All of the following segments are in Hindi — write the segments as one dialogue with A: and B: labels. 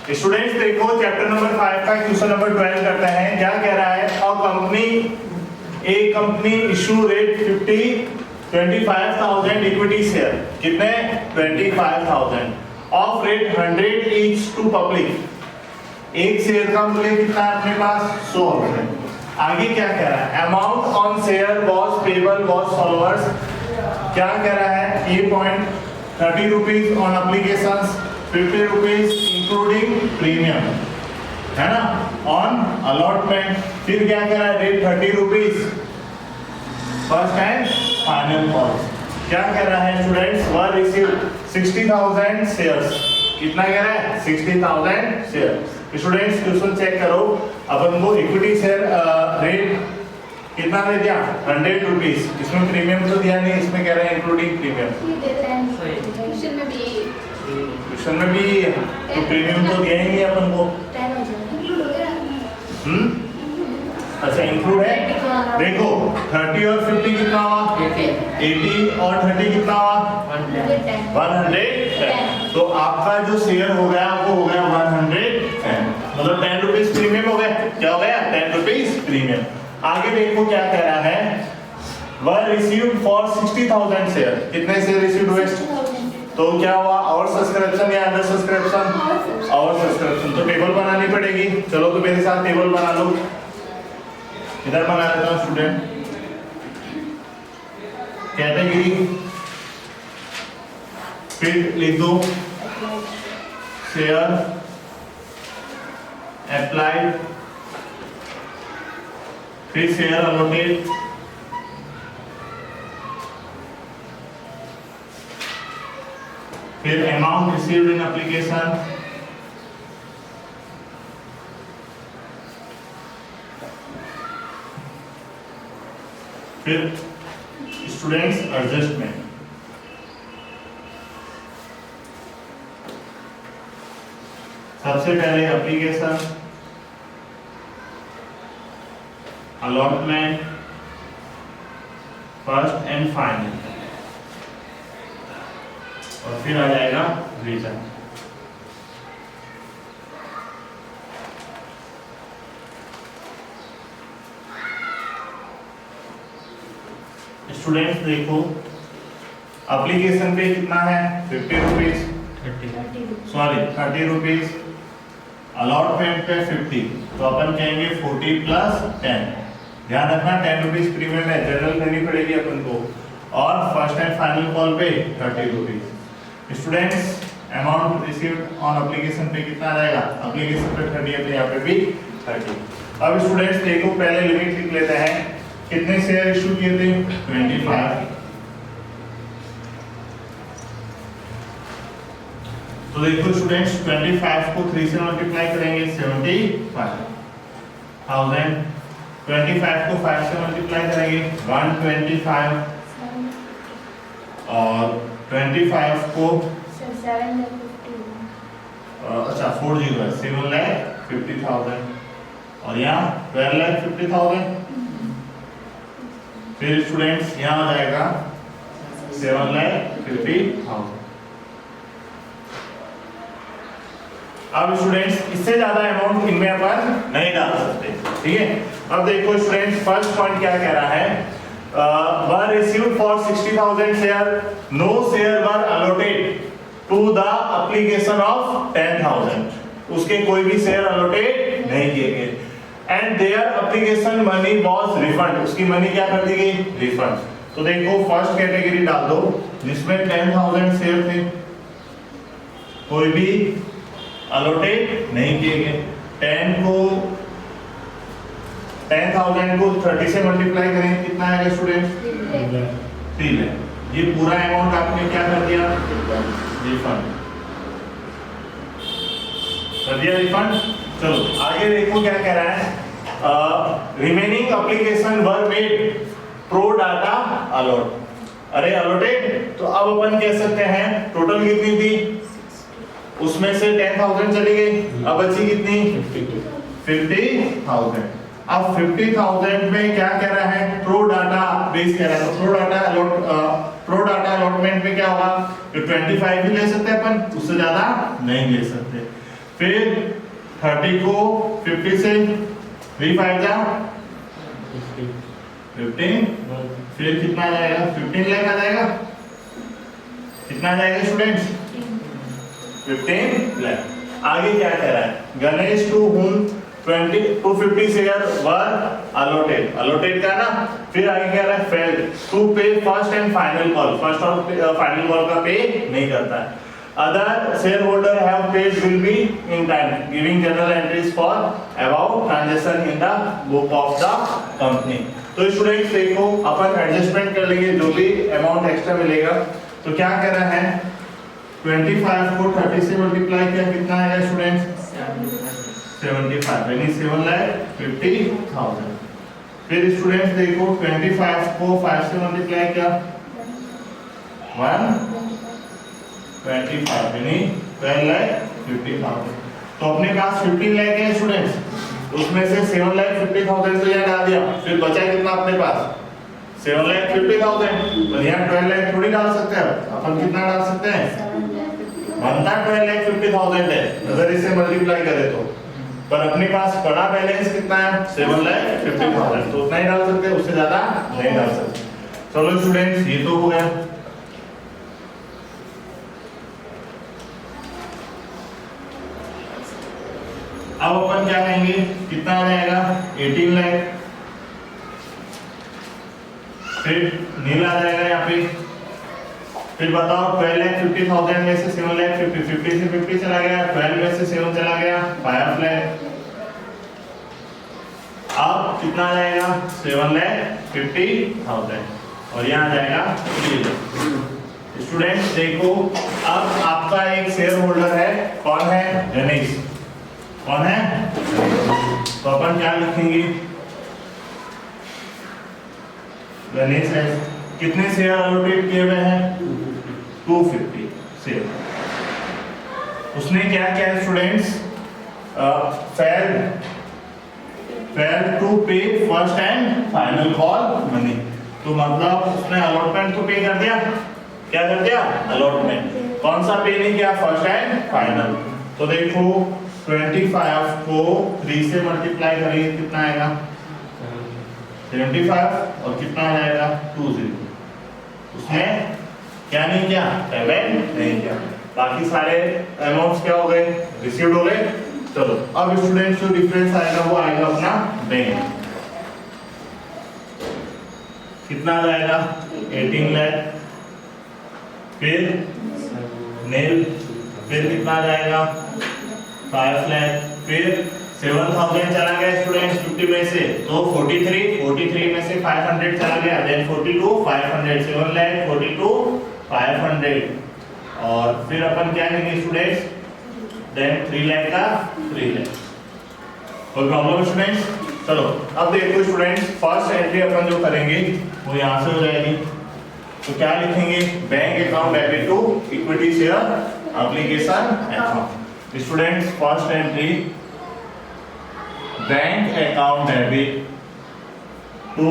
A: स्टूडेंट्स देखो चैप्टर नंबर 5 का क्वेश्चन नंबर 12 करते हैं। क्या कह रहा है? A company issue rate 25,000 equity share, कितने? 25,000 of rate 100 each to public. एक शेयर का मूल्य कितना है अपने पास? 100 रुपए। आगे क्या कह रहा है? Amount on share was payable was followers. क्या कह रहा है? A point 30 rupees on applications, 50 rupees including premium, है ना, ऑन अलॉटमेंट। फिर क्या कह रहा है? Rate 30 rupees first and final call. क्या कह रहा है स्टूडेंट्स? वर रिसीव्ड 60,000 शेयर्स। कितना कह रहा है? 60,000 शेयर। स्टूडेंट्स क्वेश्चन चेक करो। अपन को इक्विटी शेयर रेट कितना दे दिया? 100 रुपीज। इसमें प्रीमियम तो दिया नहीं, इसमें कह रहा है इंक्लूडिंग प्रीमियम। क्वेश्चन में भी तो प्रीमियम तो दिया ही नहीं अपन को। अच्छा इंक्लूड है। देखो 30 और 50 कितना हुआ? 80 और 30 कितना हुआ? 110। तो आपका जो शेयर हो गया वो हो गया 110, मतलब 10 रुपीज प्रीमियम हो गया। क्या हो गया? 10 रुपीज प्रीमियम। आगे देखो क्या कह रहा है? Were received for 60,000 share. कितने शेयर रिसीव्ड हुए? तो क्या हुआ? और सब्सक्रिप्शन या अंडर सब्सक्रिप्शन? और सब्सक्रिप्शन। तो टेबल बनानी पड़ेगी। चलो तो मेरे साथ टेबल बना लो। इधर बना लेता हूं स्टूडेंट। कैटेगरी, फिर लिख दो शेयर अप्लाइड, फिर शेयर अलॉटेड, फिर अमाउंट रिसीव्ड इन एप्लीकेशन, फिर स्टूडेंट्स एडजस्टमेंट। सबसे पहले application, allotment, first and final, और फिर आ जाएगा रीजन। स्टूडेंट्स देखो एप्लीकेशन पे कितना है? 50 रुपीज, 30 रुपीज। अलॉटमेंट पे 50, तो अपन कहेंगे 40 प्लस 10। ध्यान रखना 10 रुपीज प्रीमियम है, जनरल करनी पड़ेगी अपन को। और फर्स्ट एंड फाइनल कॉल पे 30 rupees. Students amount received on application पे कितना आ जाएगा? एप्लीकेशन पे 30 है तो यहाँ पे भी 30। अब स्टूडेंट्स देखो पहले लिमिट लिख लेते हैं। कितने शेयर इशू किए थे? 25। तो देखो स्टूडेंट्स 25 को 3 से मल्टीप्लाई करेंगे 75,000। 25 को 5 से मल्टीप्लाई करेंगे 125, और 25 को अच्छा 40 है 7,50,000, और यहाँ 12,50,000। फिर स्टूडेंट्स यहाँ आ जाएगा 7,50,000। अब स्टूडेंट्स इससे ज्यादा अमाउंट इनमें अपन नहीं डाल सकते, ठीक है। अब देखो स्टूडेंट्स फर्स्ट पॉइंट क्या कह रहा है? Were received for 60,000 share, no share were allotted to the application of 10,000। उसके कोई भी शेयर अलॉटेड नहीं किए गए। And their application money was refund, उसकी मनी क्या कर दी गई? रिफंड। तो देखो फर्स्ट कैटेगरी डाल दो जिसमें 10,000 शेयर थे, कोई भी अलॉटेड नहीं किए गए। 10,000 को 30 से मल्टीप्लाई करें कितना आएगा स्टूडेंट? 3 लाख। ये पूरा अमाउंट आपने क्या कर दिया? रिफंड कर दिया, रिफंड। चलो आगे देखो क्या कह रहा है? Remaining application were made pro data allot. अरे अलॉटेड, तो अब अपन कह सकते हैं टोटल कितनी थी? उसमें से 10,000 चली गई, अब बची कितनी? 50,000। अब 50,000 में क्या कह रहा है? प्रो डाटा बेस कह रहा है। प्रो डाटा अलॉटमेंट में क्या होगा? 25 ही ले सकते हैं अपन, उससे ज्यादा नहीं ले सकते। फिर 30 को 50 से 3 5 जा 15, फिर कितना आ जाएगा 15 लाख आ जाएगा। कितना आ जाएगा स्टूडेंट्स 15 लाख। आगे क्या कह रहा है, गणेश टू होम 250 शेयर वर अलॉटेड का ना। फिर आगे कह रहा है failed to pay first and final call, first और फाइनल कॉल का पे नहीं करता है। Other share holder have paid will be in time giving general entries for about transaction in the book of the company. तो स्टूडेंट्स देखो अपन एडजस्टमेंट कर लेंगे, जो भी अमाउंट एक्स्ट्रा मिलेगा। तो क्या कर रहा है 25 को 30 से मल्टीप्लाई किया, कितना आएगा स्टूडेंट्स 75 यानी 7,50,000। फिर स्टूडेंट्स देखो 25 को 5 से मल्टीप्लाई किया 125 यानी 12,50,000। तो अपने पास 15 लाख है स्टूडेंट्स, उसमें से 7,50,000 तो यहाँ डाल दिया, फिर बचा कितना अपने पास 7,50,000। तो यहाँ 12 लाख थोड़ी डाल सकते हैं अपन, कितना डाल सकते हैं बनता 12,50,000 है अगर इसे मल्टीप्लाई करें तो। पर अपने पास बड़ा बैलेंस कितना है 7,50,000, तो उतना ही डाल सकते हैं, उससे ज्यादा नहीं डाल सकते। चलो स्टूडेंट्स ये तो हो गया। अब अपन क्या कहेंगे, कितना आ जाएगा 18 लाख। फिर नील आ जाएगा यहाँ पे। फिर बताओ 12,50,000 में से 7,50,000 50 से 50 चला गया, 12 में से 7 चला गया 5 लाख। अब कितना आ जाएगा 7,50,000 और यहाँ आ जाएगा 3 लाख। स्टूडेंट्स देखो अब आपका एक शेयर होल्डर है, कौन है गणेश, कौन है। तो अपन क्या लिखेंगे गणेश है, कितने शेयर अलॉटेड किए हुए हैं 250 शेयर। उसने क्या किया students fail to pay first and final call money. तो मतलब उसने अलॉटमेंट तो पे कर दिया, क्या कर दिया अलॉटमेंट, कौन सा पे नहीं किया फर्स्ट एंड फाइनल। तो देखो 25 को 3 से मल्टीप्लाई करेंगे कितना आएगा 75 और कितना आ जाएगा 20। उसने क्या नहीं किया पेमेंट नहीं किया, बाकी सारे अमाउंट्स क्या हो गए रिसीव्ड हो गए। चलो अब स्टूडेंट्स जो डिफरेंस आएगा वो आएगा अपना बैंक, कितना आ जाएगा 18 लाख। फिर नील, फिर कितना आ जाएगा 5 लाख। फिर 7,000 चला गया स्टूडेंट्स 50 में से, तो 43 में से 500 चला गया, देन 42 500 7 लाख 42 500। और फिर अपन क्या करेंगे स्टूडेंट्स देन 3 लाख का 3 लाख। कोई प्रॉब्लम स्टूडेंट्स। चलो अब देखो स्टूडेंट्स फर्स्ट एंट्री अपन जो करेंगे वो यहाँ से हो जाएगी। तो क्या लिखेंगे bank account debit to equity share application account. Students first entry bank account debit to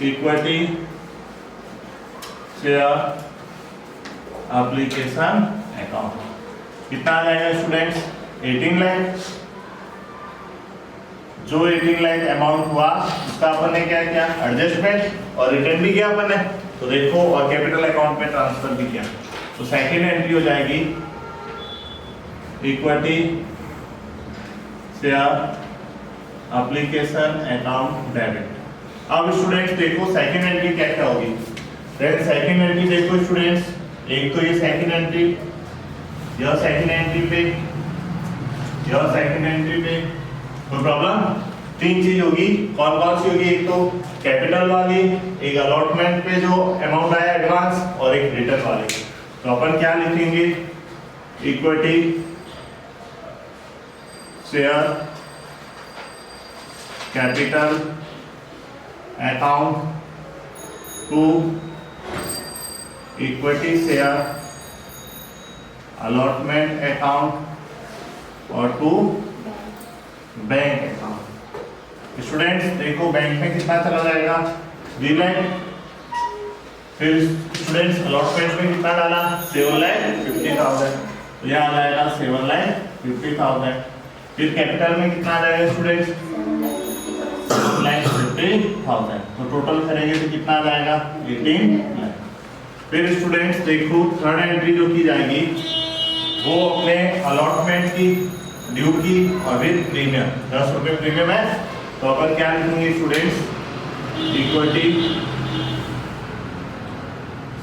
A: equity share application account. कितना आ जाएगा स्टूडेंट्स 18 लाख। जो 18 लाख अमाउंट हुआ उसका अपन ने क्या किया एडजस्टमेंट और रिटर्न भी किया अपन ने, तो देखो और कैपिटल अकाउंट में ट्रांसफर भी किया। तो सेकंड एंट्री हो जाएगी equity share application account debit. अब स्टूडेंट्स देखो सेकंड एंट्री क्या क्या होगी। देन सेकंड एंट्री देखो स्टूडेंट्स, एक तो ये सेकंड एंट्री, यह सेकंड एंट्री पे, यह सेकंड एंट्री पे। कोई प्रॉब्लम। 3 चीज होगी, कौन कौन सी होगी, एक तो कैपिटल वाली, एक अलॉटमेंट पे जो अमाउंट आया एडवांस और एक रिटर्न वाली। तो अपन क्या लिखेंगे equity share capital account to equity share allotment account और टू बैंक अकाउंट। स्टूडेंट्स देखो बैंक में कितना चला जाएगा 3 लाख। फिर स्टूडेंट्स अलॉटमेंट में कितना डाला 7,50,000। तो यहाँ आ जाएगा 7,50,000। फिर कैपिटल में कितना आ जाएगा स्टूडेंट्स? 7,50,000। तो टोटल करेंगे तो कितना आ जाएगा? 18 लाख। फिर स्टूडेंट्स देखो थर्ड एंट्री जो की जाएगी वो अपने अलॉटमेंट की, ड्यू की और विद प्रीमियम। 10 रुपये प्रीमियम है तो अपन क्या लिखेंगे students? Equity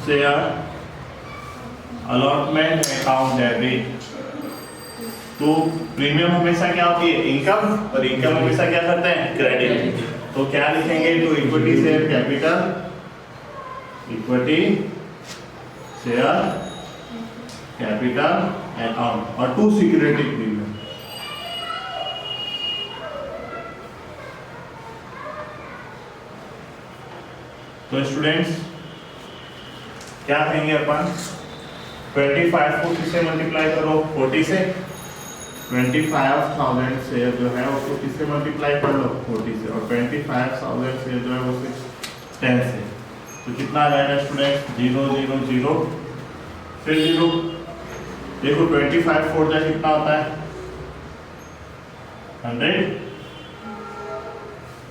A: share allotment account debit. तो प्रीमियम हमेशा क्या होती है? इनकम, और इनकम हमेशा क्या करते हैं? क्रेडिट। तो क्या लिखेंगे? तो equity share capital, equity share capital account और टू सिक्योरिटी प्रीमियम। तो स्टूडेंट्स क्या कहेंगे अपन? 25 को किससे मल्टीप्लाई करो? 40 से। 25,000 शेयर जो है उसको किससे मल्टीप्लाई कर लो? 40 से। और 25,000 शेयर जो है वो 10 से। तो कितना आ जाएगा स्टूडेंट? 0 0 0 फिर 0। देखो 25 4 जा कितना होता है? 100।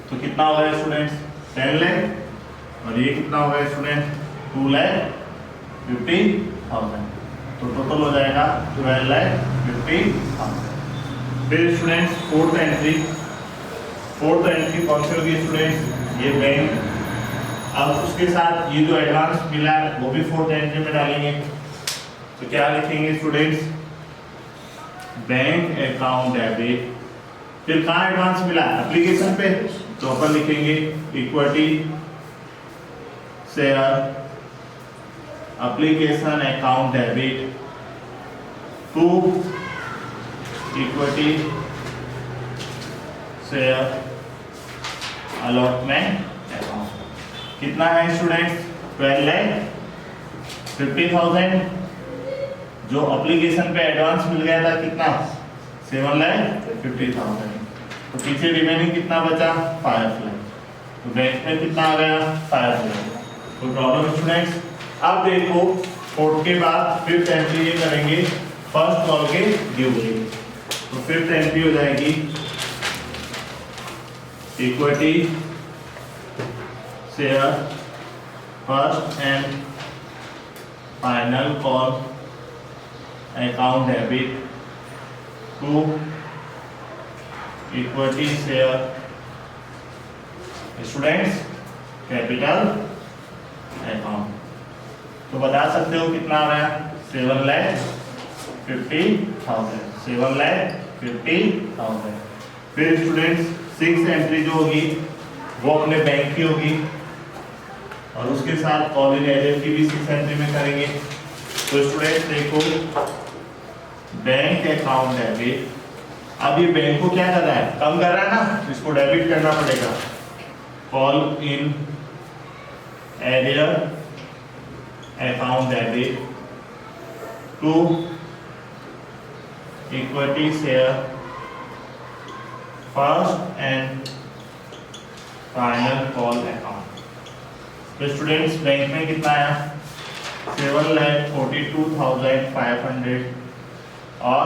A: तो कितना हो गया स्टूडेंट्स? 10 लाख। और ये कितना हो गया स्टूडेंट? 2,50,000। तो टोटल हो जाएगा 12,50,000। फिर स्टूडेंट्स फोर्थ एंट्री कौन सी होगी स्टूडेंट्स? ये बैंक। अब उसके साथ ये जो एडवांस मिला है वो भी फोर्थ एंट्री में डालेंगे। तो क्या लिखेंगे स्टूडेंट्स? Bank account debit. फिर कहाँ एडवांस मिला? एप्लीकेशन पे। तो अपन लिखेंगे equity share application account debit to equity share allotment account. कितना है स्टूडेंट्स? 12,50,000। जो एप्लीकेशन पे एडवांस मिल गया था कितना? 7,50,000। तो पीछे रिमेनिंग कितना बचा? 5 लाख। तो बैंक में कितना आ गया? 5 लाख। कोई प्रॉब्लम स्टूडेंट्स? अब देखो फोर्थ के बाद फिफ्थ एंट्री ये करेंगे फर्स्ट कॉल के ड्यू की। तो फिफ्थ एंट्री हो जाएगी equity share first and final call account debit to equity share students capital account. तो बता सकते हो कितना आ रहा है? 7,50,000। 7,50,000। फिर स्टूडेंट्स सिक्स एंट्री जो होगी वो अपने बैंक की होगी और उसके साथ कॉल इन एरियर की भी 6 एंट्री में करेंगे। तो स्टूडेंट्स देखो बैंक अकाउंट डेबिट। अब ये बैंक को क्या कर रहा है? कम कर रहा है ना, इसको डेबिट करना पड़ेगा। Call in arrear account debit to equity share first and final call account. तो स्टूडेंट्स बैंक में कितना आया? 7,42,500 और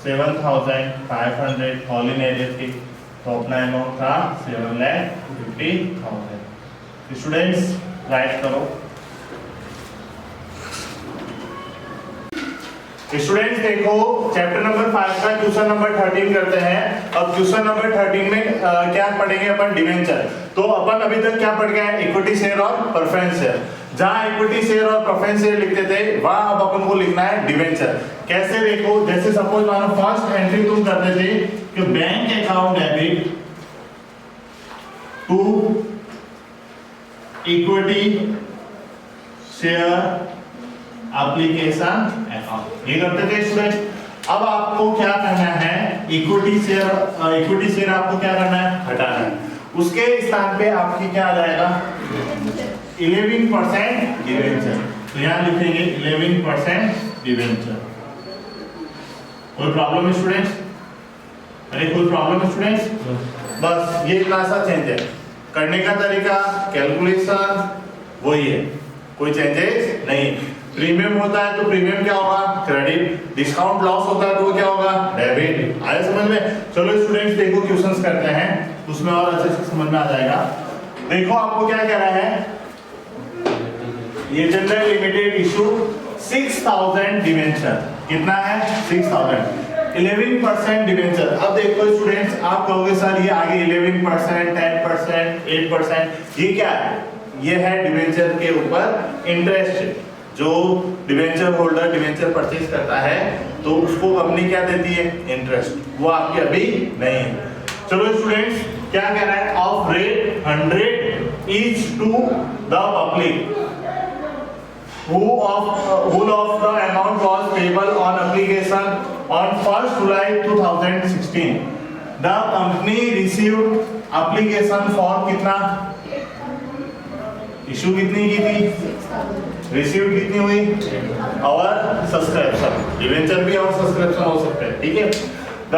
A: 7,500 कॉल इन एरियर थी। तो अपना अमाउंट था 7,50,000। स्टूडेंट्स राइट करो। स्टूडेंट्स देखो चैप्टर नंबर 5 का क्वेश्चन नंबर 13 करते हैं। अब क्वेश्चन नंबर 13 में क्या पढ़ेंगे अपन? डिवेंचर। तो अपन अभी तक क्या पढ़ गए? इक्विटी शेयर और प्रेफरेंस शेयर। जहां इक्विटी शेयर और प्रेफरेंस शेयर लिखते थे वहां अब अपन को लिखना है डिवेंचर। कैसे? देखो जैसे सपोज मानो फर्स्ट एंट्री तुम करते थे कि bank account debit to equity share application account, ये करते थे स्टूडेंट। अब आपको क्या करना है? इक्विटी शेयर आपको क्या करना है? हटाना है। उसके स्थान पे आपकी क्या आ जाएगा? 11% डिवेंचर। तो यहाँ लिखेंगे 11% डिवेंचर। कोई प्रॉब्लम है स्टूडेंट्स? अरे कोई प्रॉब्लम है स्टूडेंट्स? बस ये इतना सा चेंज है। करने का तरीका, कैलकुलेशन वही है, कोई चेंजेस नहीं। प्रीमियम होता है तो प्रीमियम क्या होगा, क्रेडिट। डिस्काउंट लॉस होता है तो वो क्या होगा, डेबिट। आया समझ में? चलो स्टूडेंट्स देखो क्वेश्चंस करते हैं, उसमें और अच्छे से समझ में आ जाएगा। देखो आपको क्या कह रहा है, ये जनरल लिमिटेड इशू 6000 डिवेंचर। कितना है, 6000। 11% डिवेंचर। अब देखो स्टूडेंट्स, आप कहोगे सर ये आगे 11%, 10%, 8%, ये क्या है? ये है डिवेंचर के ऊपर इंटरेस्ट। जो डिवेंचर होल्डर डिवेंचर परचेज करता है तो उसको कंपनी क्या देती है, इंटरेस्ट। वो आपकी अभी नहीं है। चलो स्टूडेंट्स क्या कह रहा है, of rate 100 each to the public whole of the amount was payable on application on 1st July 2016. The company received application for कितना, इशू कितनी की थी, रिसीव कितनी हुई, और सब्सक्रिप्शन। डिवेंचर भी और सब्सक्रिप्शन हो सकते हैं, ठीक है। द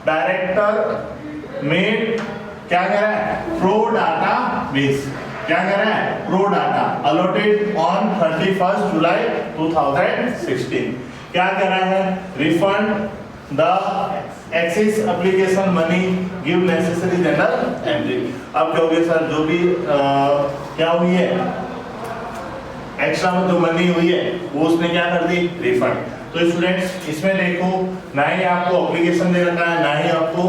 A: डायरेक्टर मेड क्या कह रहा है, प्रो डाटा बेस। क्या कह रहा है, pro data allotted on 31st जुलाई 2016। क्या कह रहा है, refund the excess application money, give necessary general entry. अब कहोगे सर जो भी क्या हुई है, एक्स्ट्रा में जो मनी हुई है वो उसने क्या कर दी, रिफंड। तो स्टूडेंट्स इसमें देखो, ना ही आपको एप्लीकेशन दे रखा है, ना ही आपको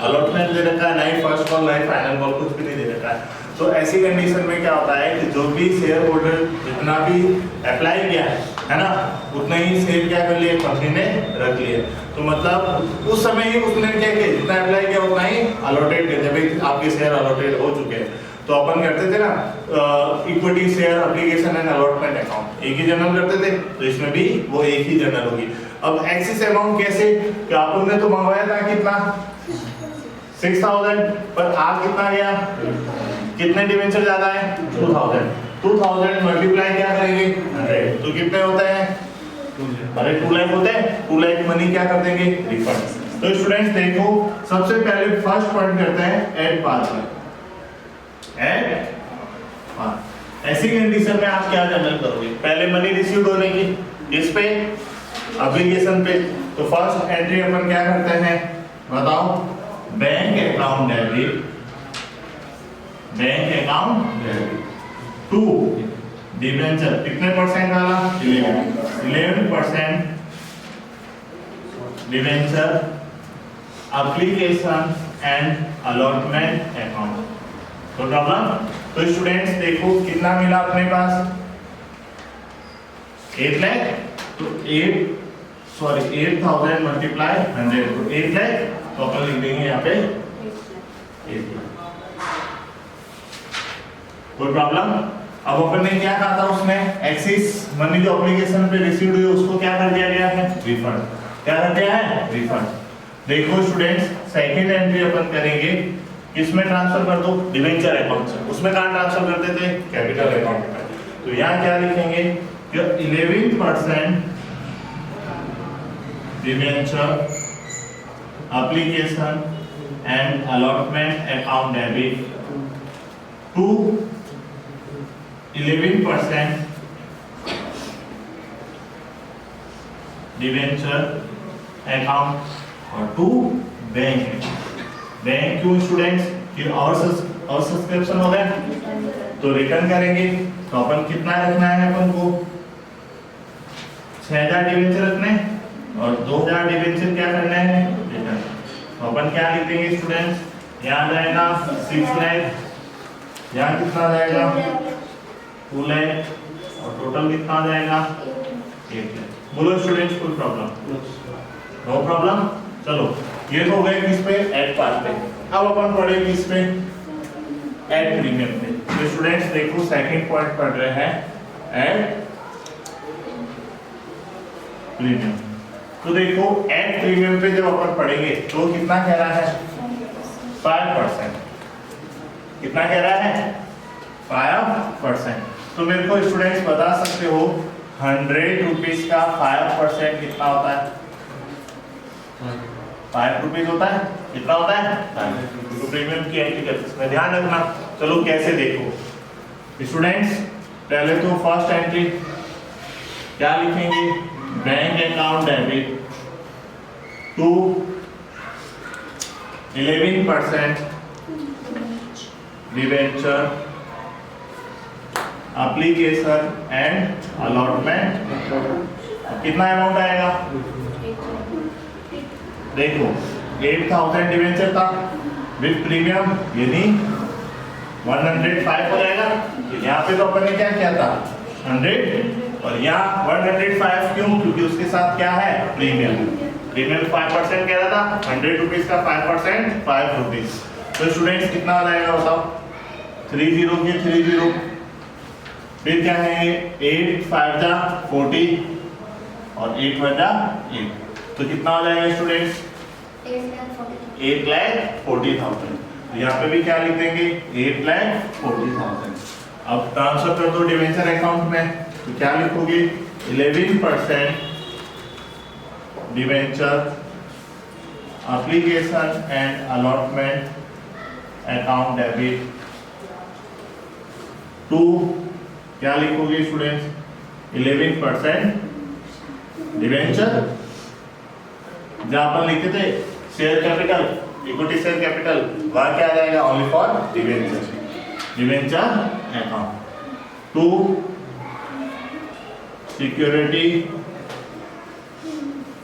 A: अलॉटमेंट दे रखा है, ना ही फर्स्ट कॉल, ना ही फाइनल कॉल, कुछ भी नहीं दे रखा है। तो ऐसी कंडीशन में क्या होता है कि जो भी शेयर होल्डर जितना भी अप्लाई किया है ना, उतना ही शेयर क्या कर लिया, कंपनी ने रख लिया। तो मतलब उस समय ही उसने क्या किया, जितना अप्लाई किया उतना ही अलॉटेड कर दिया, भाई आपके शेयर अलॉटेड हो चुके हैं। तो अपन करते थे ना equity share application and allotment account, एक ही जनरल करते थे, तो इसमें भी वो एक ही जनरल होगी। अब एक्सेस अमाउंट कैसे, कि अपन ने तो मंगवाया था कितना, 6000, पर आ कितना गया, कितने डिवेंचर ज्यादा है, 2000 मल्टीप्लाई क्या करेंगे 100, तो कितने होते हैं, अरे 2 लाख होते हैं। 2 लाख मनी क्या कर देंगे, रिफंड। तो स्टूडेंट्स देखो, सबसे पहले फर्स्ट पॉइंट करते हैं एड पास में। एड पास ऐसी कंडीशन में आप क्या जनरल करोगे, पहले मनी रिसीव होने की इस पे एप्लीकेशन पे, तो फर्स्ट एंट्री अपन क्या करते हैं बताओ, bank account debit, bank account debit to debenture, कितने परसेंट वाला, 11% debenture application and allotment account. तो प्रॉब्लम, तो स्टूडेंट्स देखो कितना मिला अपने पास, 8 लाख, तो 8000 मल्टीप्लाई 100, तो 8 लाख, तो अपन लिख देंगे यहाँ पे 8 लाख। कोई प्रॉब्लम? अब अपन ने क्या कहा था, उसमें एक्सिस मनी जो एप्लीकेशन पे रिसीव हुई उसको क्या कर दिया गया है, रिफंड। क्या कर दिया है, रिफंड। देखो स्टूडेंट्स सेकंड एंट्री अपन करेंगे, किसमें ट्रांसफर कर दो, डिवेंचर अकाउंट से। उसमें कहां ट्रांसफर करते थे, कैपिटल अकाउंट में। तो यहां क्या लिखेंगे कि 11% debenture application and allotment account debit to 11% debenture account और टू बैंक। बैंक क्यों स्टूडेंट्स, कि और सब्सक्रिप्शन हो गया तो रिटर्न करेंगे। तो अपन कितना रखना है, अपन को 6000 डिवेंचर रखने और 2000 डिवेंचर क्या करना है, रिटर्न। तो अपन क्या लिख देंगे स्टूडेंट्स, यहाँ जाएगा 6 लाख, यहाँ कितना जाएगा 2 लाख, और टोटल कितना आ जाएगा 8 लाख। बोलो स्टूडेंट्स कोई प्रॉब्लम, नो प्रॉब्लम। चलो ये तो हो गए किस पे, एड पार्ट पे। अब अपन पढ़े किस पे, एड प्रीमियम पे। तो स्टूडेंट्स देखो सेकंड पॉइंट पढ़ रहे हैं, एड प्रीमियम। तो देखो एड प्रीमियम पे जब अपन पढ़ेंगे तो कितना कह रहा है, 5%। कितना कह रहा है, 5%। तो मेरे को स्टूडेंट्स बता सकते हो 100 रुपीज का 5% कितना होता है, 5 रुपीज होता है। कितना होता है, तो प्रीमियम की एंट्री करते हैं, ध्यान रखना। चलो कैसे देखो स्टूडेंट्स, पहले तो फर्स्ट एंट्री क्या लिखेंगे? Bank account debit to 11% debenture application and allotment. कितना अमाउंट आएगा? देखो 8000 डिवेंचर था विद प्रीमियम, यानी 105 हो जाएगा। यहाँ पे तो अपन ने क्या किया था? 100, और यहाँ 105 क्यों? क्योंकि उसके साथ क्या है? प्रीमियम। प्रीमियम 5% कह रहा था, 100 रुपीज का 5%, 5 रुपीज। तो स्टूडेंट्स कितना आ जाएगा बताओ? 30 के 30, फिर क्या है? 8 5 जा 40 और 8 1 जा 8, तो कितना हो जाएगा स्टूडेंट्स? 8,40,000। यहाँ पे भी क्या लिख देंगे? 8,40,000। अब ट्रांसफर कर दो डिवेंचर अकाउंट में, तो क्या लिखोगे? 11% debenture application and allotment account debit to, क्या लिखोगे स्टूडेंट्स? 11% डिवेंचर, जहां पर लिखते थे share capital, equity share capital, वहां क्या आ जाएगा? Only for debenture account to security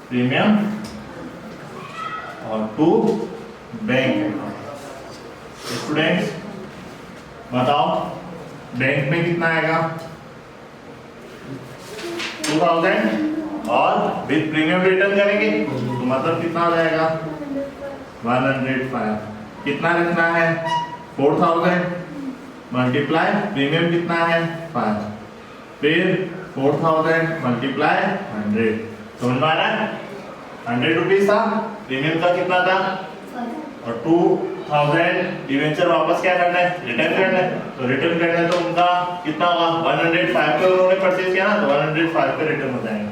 A: premium और टू बैंक अकाउंट। स्टूडेंट्स बताओ बैंक में कितना आएगा? 2000 और विद प्रीमियम रिटर्न करेंगे तो मतलब कितना हो जाएगा? 105। कितना रखना है? 4000 मल्टीप्लाई प्रीमियम कितना है? 5, फिर 4000 मल्टीप्लाई 100, समझ में आ रहा है? 100 रुपीज था, प्रीमियम का कितना था? और 2000 डिवेंचर वापस क्या करना है? रिटर्न करना है। तो रिटर्न करना है तो उनका कितना होगा? 105 पे उन्होंने परचेज किया ना, तो 105 पे रिटर्न हो जाएगा।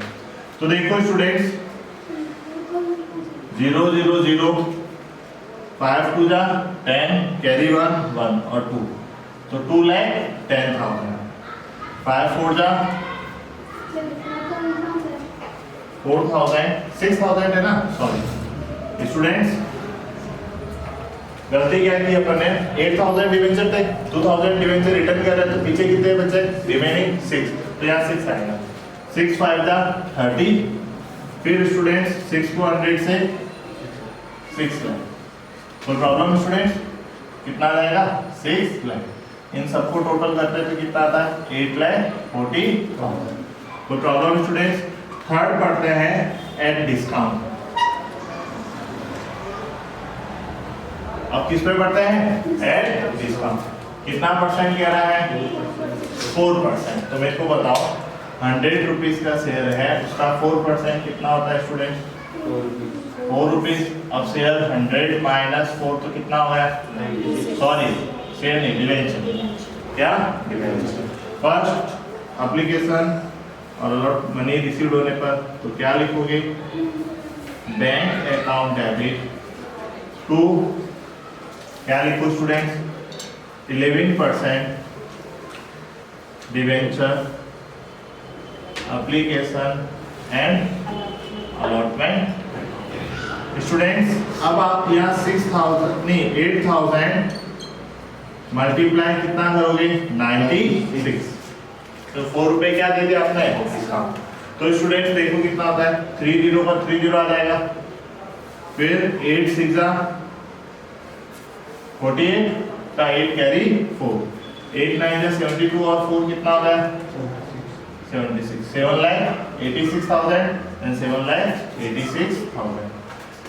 A: तो देखो स्टूडेंट्स 0 0 0, 5 2 जा 10, कैरी 1 1 और 2, तो 2,10,000। 5 4 जा 4,000, 6,000 है ना, सॉरी स्टूडेंट्स, गलती क्या की अपन ने? 8,000 डिवेंचर थे, 2,000 डिवेंचर रिटर्न कर रहे थे, तो पीछे कितने बचे? रिमेनिंग 6, तो यहाँ 6 आएगा। 6 5 जा 30, फिर स्टूडेंट्स 6 को 100 से 6 लाख। कोई प्रॉब्लम स्टूडेंट्स? कितना आ जाएगा? 6 लाख। इन सबको टोटल करते हैं तो कितना आता है? 8,40,000। कोई प्रॉब्लम स्टूडेंट्स? थर्ड पढ़ते हैं एट डिस्काउंट। अब किस पे पढ़ते हैं? At discount. कितना परसेंट कह रहा है? 4%। तो मेरे को बताओ 100 रुपीज का शेयर है, उसका 4% कितना होता है स्टूडेंट? 4 रुपीज। अब शेयर 100 माइनस 4 तो कितना होगा? सॉरी शेयर नहीं, डिवेंचर। क्या? डिवेंचर। फर्स्ट एप्लीकेशन और अलॉट मनी रिसीव्ड होने पर तो क्या लिखोगे? बैंक अकाउंट डेबिट टू, क्या लिखो students? 11% debenture application and allotment. Students अब आप यहाँ 6,000 नहीं 8,000 मल्टीप्लाई कितना करोगे? 96, तो 4 रुपए क्या दे दिया आपने? तो स्टूडेंट्स देखो कितना होता है? 30 पर 30 आ जाएगा, फिर 8 6 जा 48 का 8 कैरी 4, 8 9 जा 72 और 4 कितना होता है? 76, 7,86,000 एंड 7,86,000।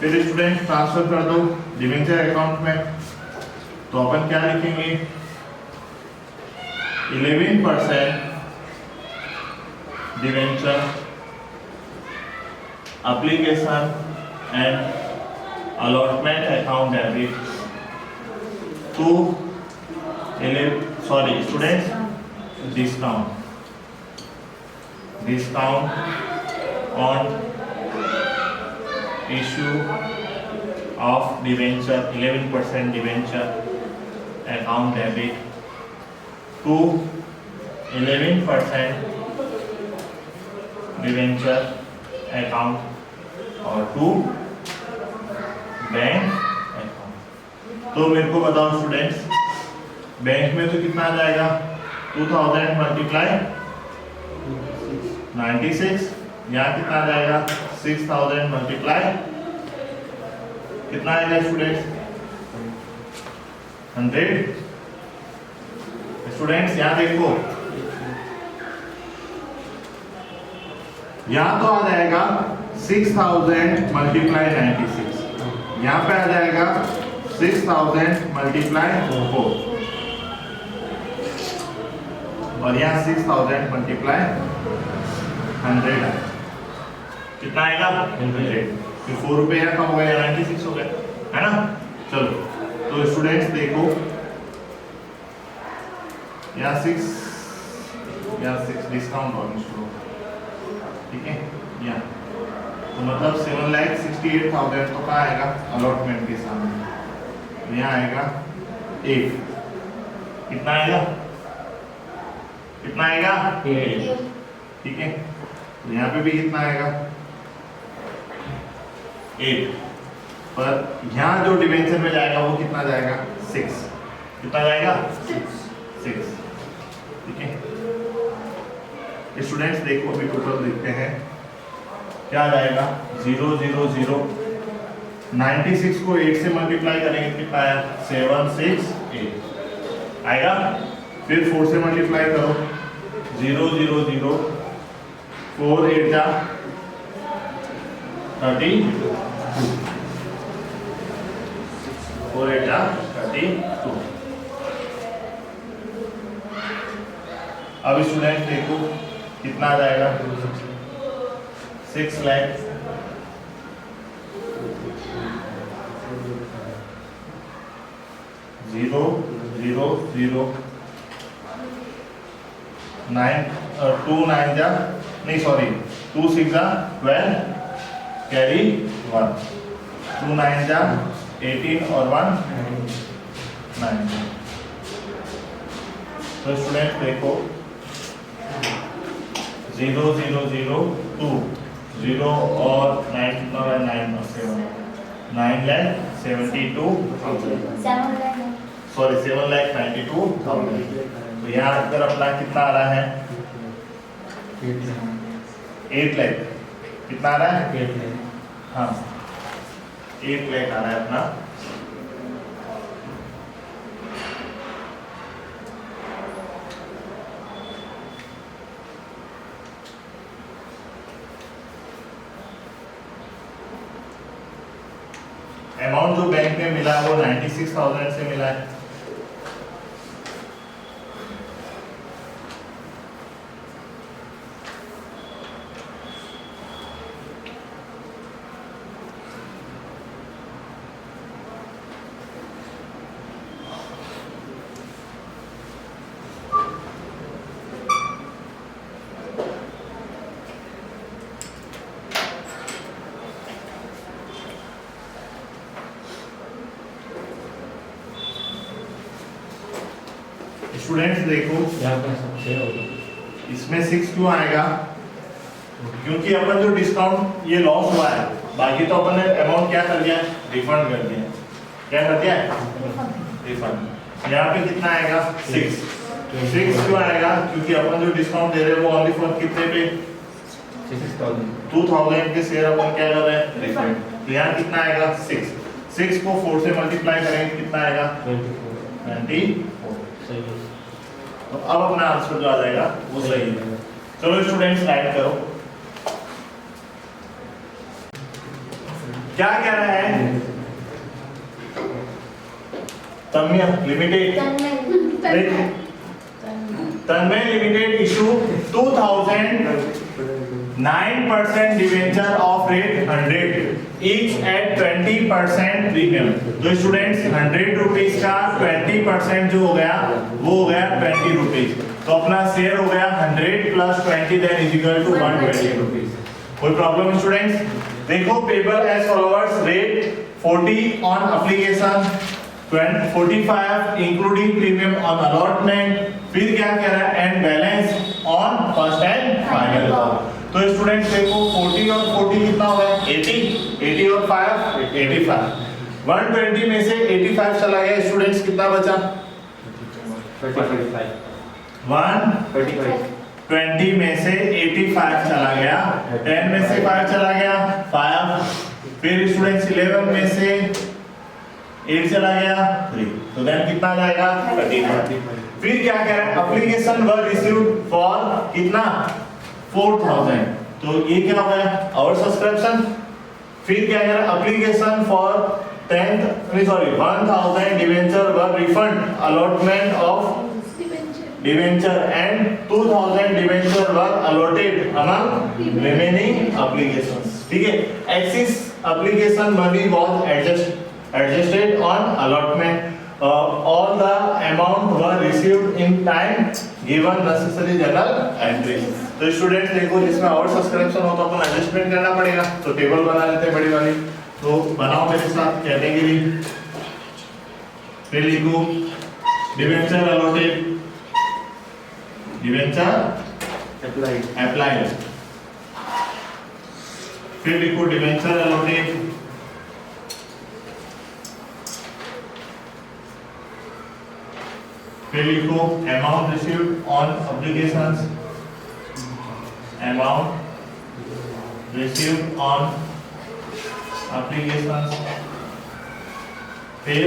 A: फिर स्टूडेंट ट्रांसफर कर दो डिवेंचर अकाउंट में, तो अपन क्या लिखेंगे? 11% debenture application and allotment account debit to sorry students discount on issue of debenture 11% debenture account debit to 11% debenture account और 2 बैंक अकाउंट। तो मेरे को बताओ स्टूडेंट्स, बैंक में तो कितना आ जाएगा 2000 मल्टीप्लाई 96, यहाँ कितना आ जाएगा 6000 मल्टीप्लाई कितना आएगा स्टूडेंट्स 100। स्टूडेंट्स यहाँ देखो, यहाँ तो आ जाएगा 6000 मल्टीप्लाई 96, यहाँ पे आ जाएगा 6000 मल्टीप्लाई 4 और यहाँ 6000 मल्टीप्लाई 100 कितना आएगा 100। फिर 4 रुपये यहाँ कम हो गया, 96 हो गया, है ना। चलो तो स्टूडेंट्स देखो, यहाँ 6 डिस्काउंट और शुरू, ठीक है। यहाँ तो मतलब 7,68,000 तो कहाँ आएगा अलॉटमेंट के सामने, यहाँ आएगा 8, कितना आएगा 8, ठीक है। तो यहाँ पे भी कितना आएगा 8, पर यहाँ जो डिवेंचर में जाएगा वो कितना जाएगा 6, कितना जाएगा 6, ठीक है। स्टूडेंट्स देखो अभी टोटल देखते हैं क्या जाएगा 0 0 0, 96 को 8 से मल्टीप्लाई करेंगे कितना आया 768 आएगा। फिर 4 से मल्टीप्लाई करो 0 0 0, 4 8 जा 32, 4 8 जा 32। अब स्टूडेंट देखो कितना आ जाएगा 6 लाख 0 0 0, 9 2 9 जा नहीं सॉरी 2 6 जा 12 कैरी 1, 2 9 जा 18 और 1 9। तो स्टूडेंट देखो 0 0 0 2 0 और 9 कितना है 9 और 7 9,72,000 सॉरी 7,92,000। तो यहाँ अगर अपना कितना आ रहा है 8 लाख, कितना आ रहा है 8 लाख, हाँ 8 लाख आ रहा है अपना। अमाउंट जो बैंक में मिला वो 96,000 से मिला है। स्टूडेंट्स देखो इसमें 6 क्यों आएगा, क्योंकि अपन जो डिस्काउंट ये लॉस हुआ है, बाकी तो अपन ने अमाउंट क्या कर दिया रिफंड कर दिया, क्या कर दिया रिफंड। यहाँ पे कितना आएगा 6 क्यों आएगा, क्योंकि अपन जो डिस्काउंट दे रहे हैं वो ओनली फॉर कितने पे 2000 के शेयर अपन क्या कर रहे हैं रिफंड। तो यहाँ कितना आएगा 6 को 4 से मल्टीप्लाई करेंगे कितना आएगा 94। तो अब अपना आंसर जो आ जाएगा वो सही है। चलो स्टूडेंट्स राइट करो, क्या कह रहा है Tanmay limited issue 2009% debenture of rate 100 each at 20% premium. तो स्टूडेंट्स 100 रुपीज का 20% जो हो गया वो हो गया 20 रुपीज। तो अपना शेयर हो गया 100 plus 20 then is equal to 120 rupees. कोई प्रॉब्लम स्टूडेंट्स? देखो payable as follows rate 40 on application, 45 including premium on allotment, फिर क्या कह रहा है and balance on first and final. तो स्टूडेंट्स देखो 40 और 40 कितना हो गया 80, 80 और 5 85, 120 में से 85 चला गया स्टूडेंट्स, कितना बचा 120 में से 85 चला गया, 10 में से 5 चला गया 5, फिर स्टूडेंट्स 11 में से 8 चला गया 3, तो देन कितना आ जाएगा 35। फिर क्या कह रहा है एप्लीकेशन वर रिसीव्ड फॉर कितना 4000, तो ये क्या हो गया आवर सब्सक्रिप्शन। फिर क्या कह रहा है application for 1000 debenture were refund allotment of debenture and 2000 debenture were allotted among remaining applications. ठीक है, axis application money was adjusted on allotment, all the amount were received in time given necessary journal entries। तो स्टूडेंट्स देखो जिसमें और सब्सक्रिप्शन हो तो अपन एडजस्टमेंट करना पड़ेगा, तो टेबल बना लेते हैं बड़ी वाली, तो बनाओ मेरे साथ कैटेगरी, फिर लिखो डिवेंचर अलॉटेड, डिवेंचर अप्लाइड, फिर लिखो डिवेंचर अलॉटेड, फिर लिखो amount received on applications, amount received on applications, फिर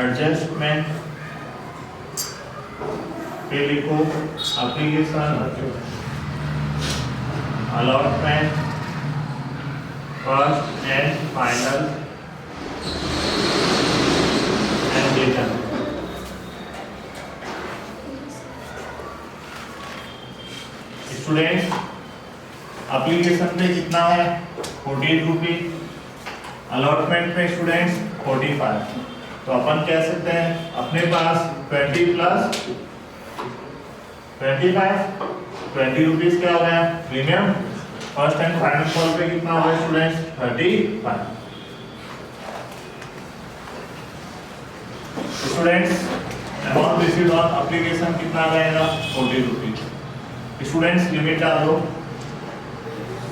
A: एडजस्टमेंट, फिर लिखो application allotment, first and final and return. Students application पे कितना है 48 रुपीज, अलॉटमेंट पे स्टूडेंट्स 45, तो अपन कह सकते हैं अपने पास 20 प्लस 25 20 रुपीज क्या हो गया premium, first and final call पे कितना हो गया students 35। Students amount received on application कितना आ जाएगा 40 रुपीज। स्टूडेंट्स लिमिट डाल दो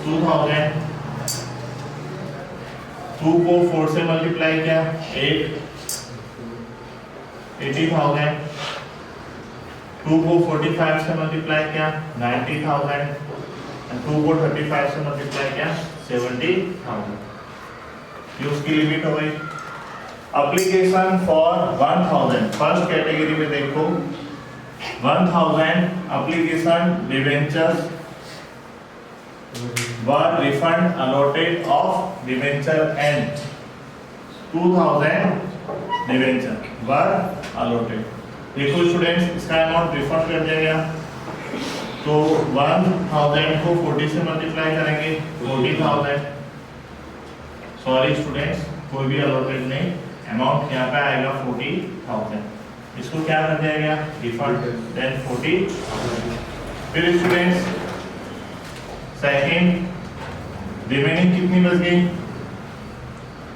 A: 2000, 2 को 4 से मल्टीप्लाई किया 8, 80,000, 2 को 45 से मल्टीप्लाई किया 90,000, 2 को 35 से मल्टीप्लाई किया 70,000, ये उसकी लिमिट हो गई। एप्लीकेशन फॉर 1000 फर्स्ट कैटेगरी में देखो 1000 application debentures were refund allotted of debenture and 2000 debenture were allotted। देखो स्टूडेंट्स इसका अमाउंट रिफंड कर दिया गया, तो 1000 को 40 से मल्टीप्लाई करेंगे 40,000, सॉरी स्टूडेंट्स कोई भी अलॉटेड नहीं, अमाउंट यहाँ पे आएगा 40,000, इसको क्या कर दिया गया डिफॉल्ट देन 40। फिर स्टूडेंट्स सेकंड रिमेनिंग कितनी बच गई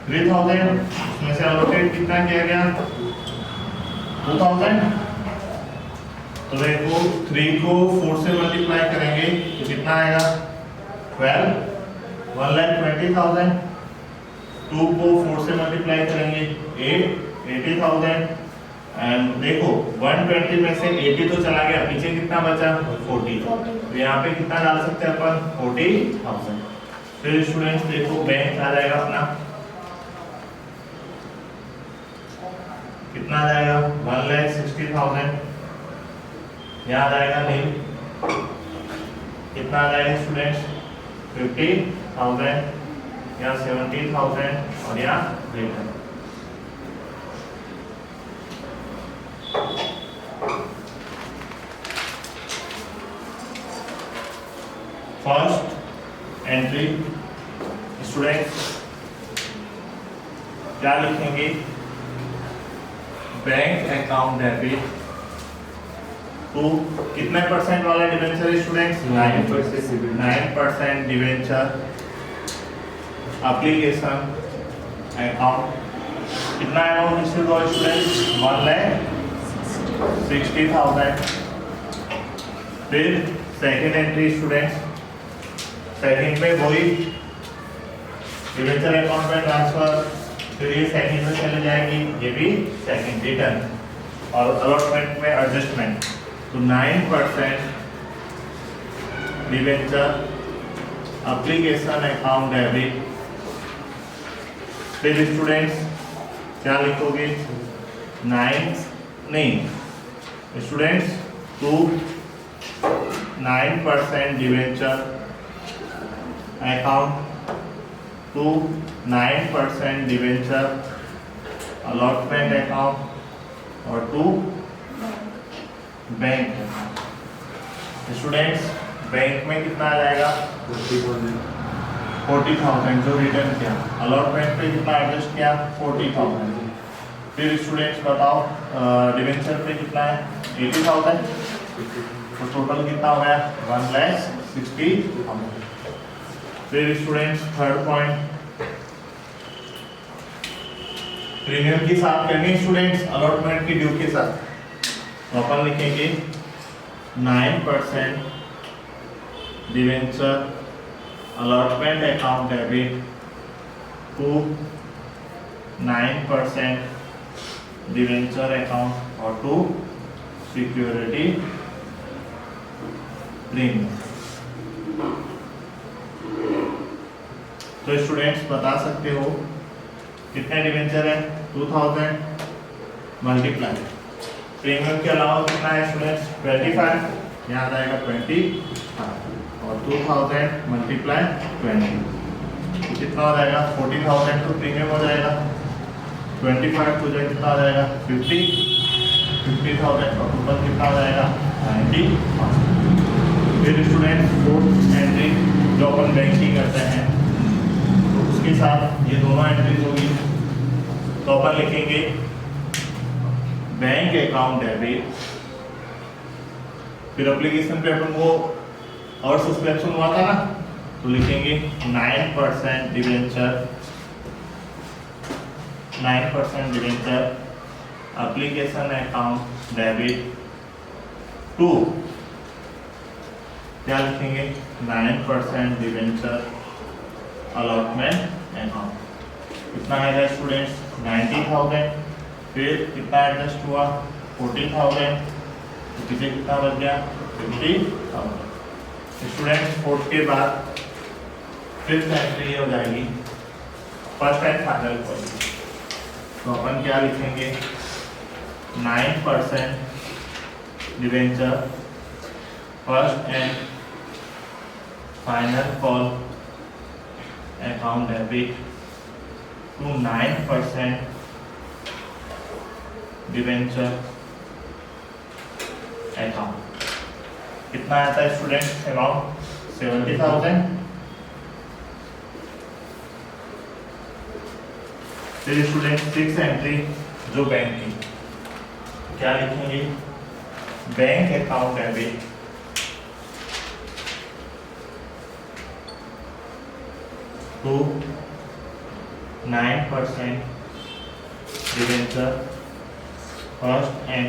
A: 3000, उसमें से अलॉटेड कितना किया गया 2000, तो देखो 3 को 4 से मल्टीप्लाई करेंगे तो कितना आएगा 12, 1,20,000, 2 को 4 से मल्टीप्लाई करेंगे 8, 80,000, एंड देखो 120 में से 80 तो चला गया, पीछे कितना बचा 40, तो यहाँ पे कितना डाल सकते हैं अपन 40,000। फिर स्टूडेंट्स देखो बैंक आ जाएगा अपना कितना आ जाएगा 1,60,000, यहाँ आ जाएगा नहीं, कितना आ जाएगा स्टूडेंट्स 50,000, यहाँ 70,000 और यहाँ रिटर्न। फर्स्ट एंट्री स्टूडेंट्स क्या लिखेंगे बैंक अकाउंट डेबिट तो कितने परसेंट वाला debenture students 9% debenture application account कितना अमाउंट रिसीव हुआ स्टूडेंट्स 1,60,000, फिर सेकंड एंट्री स्टूडेंट्स, सेकंड में वही डिबेंचर अकाउंट में ट्रांसफर, फिर ये सेकंड में चले जाएगी, ये भी सेकंड रिटर्न, और अलॉटमेंट में एडजस्टमेंट। तो 9% डिबेंचर एप्लीकेशन अकाउंट डेबिट। फिर स्टूडेंट्स क्या लिखोगे, 9% debenture account to 9% debenture allotment account और टू बैंक। स्टूडेंट्स बैंक में कितना आ जाएगा, 40,000 जो रिटर्न किया, अलॉटमेंट पे कितना एडजस्ट किया, 40,000। फिर स्टूडेंट्स बताओ डिबेंचर पे कितना है, 80,000, तो टोटल कितना हो गया, 1,60,000। फिर स्टूडेंट्स थर्ड पॉइंट, प्रीमियम के साथ करनी स्टूडेंट्स, अलॉटमेंट की ड्यू के साथ, तो अपन लिखेंगे 9% debenture allotment account debit to 9% debenture account और टू सिक्योरिटी प्रीमियम। तो स्टूडेंट्स बता सकते हो कितने डिबेंचर है, 2000 मल्टीप्लाई प्रीमियम के अलावा कितना है स्टूडेंट्स, 25, यहाँ आएगा 25 और 2000 मल्टीप्लाई 20, कितना हो जाएगा, 40,000 तो प्रीमियम हो जाएगा, 25 तो कितना हो जाएगा, 50,000 और टोटल कितना हो जाएगा, 90,000। फिर स्टूडेंट्स फोर्थ एंट्री जो अपन बैंकिंग करते हैं, तो उसके साथ ये दोनों एंट्रीज होगी, तो अपन लिखेंगे बैंक अकाउंट डेबिट। फिर एप्लीकेशन पे अपन वो और सस्पेंशन हुआ था ना, तो लिखेंगे 9% debenture application account debit to, क्या लिखेंगे, 9% डिबेंचर अलॉटमेंट अकाउंट। कितना आएगा स्टूडेंट्स, 90,000। फिर कितना एडजस्ट हुआ, 40,000, तो पीछे कितना बच गया, 50,000। स्टूडेंट्स फोर्थ के बाद फिफ्थ एंट्री हो जाएगी फर्स्ट एंड फाइनल पॉइंट, तो अपन क्या लिखेंगे, 9% debenture first and final call account debit to 9% debenture account. कितना आता है स्टूडेंट्स अमाउंट, 70,000। फिर स्टूडेंट सिक्स एंट्री जो बैंक की, क्या लिखेंगे, bank account debit to 9% debenture first and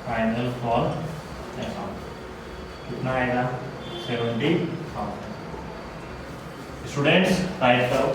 A: final call account. कितना आएगा, 70,000। स्टूडेंट्स राइट करो।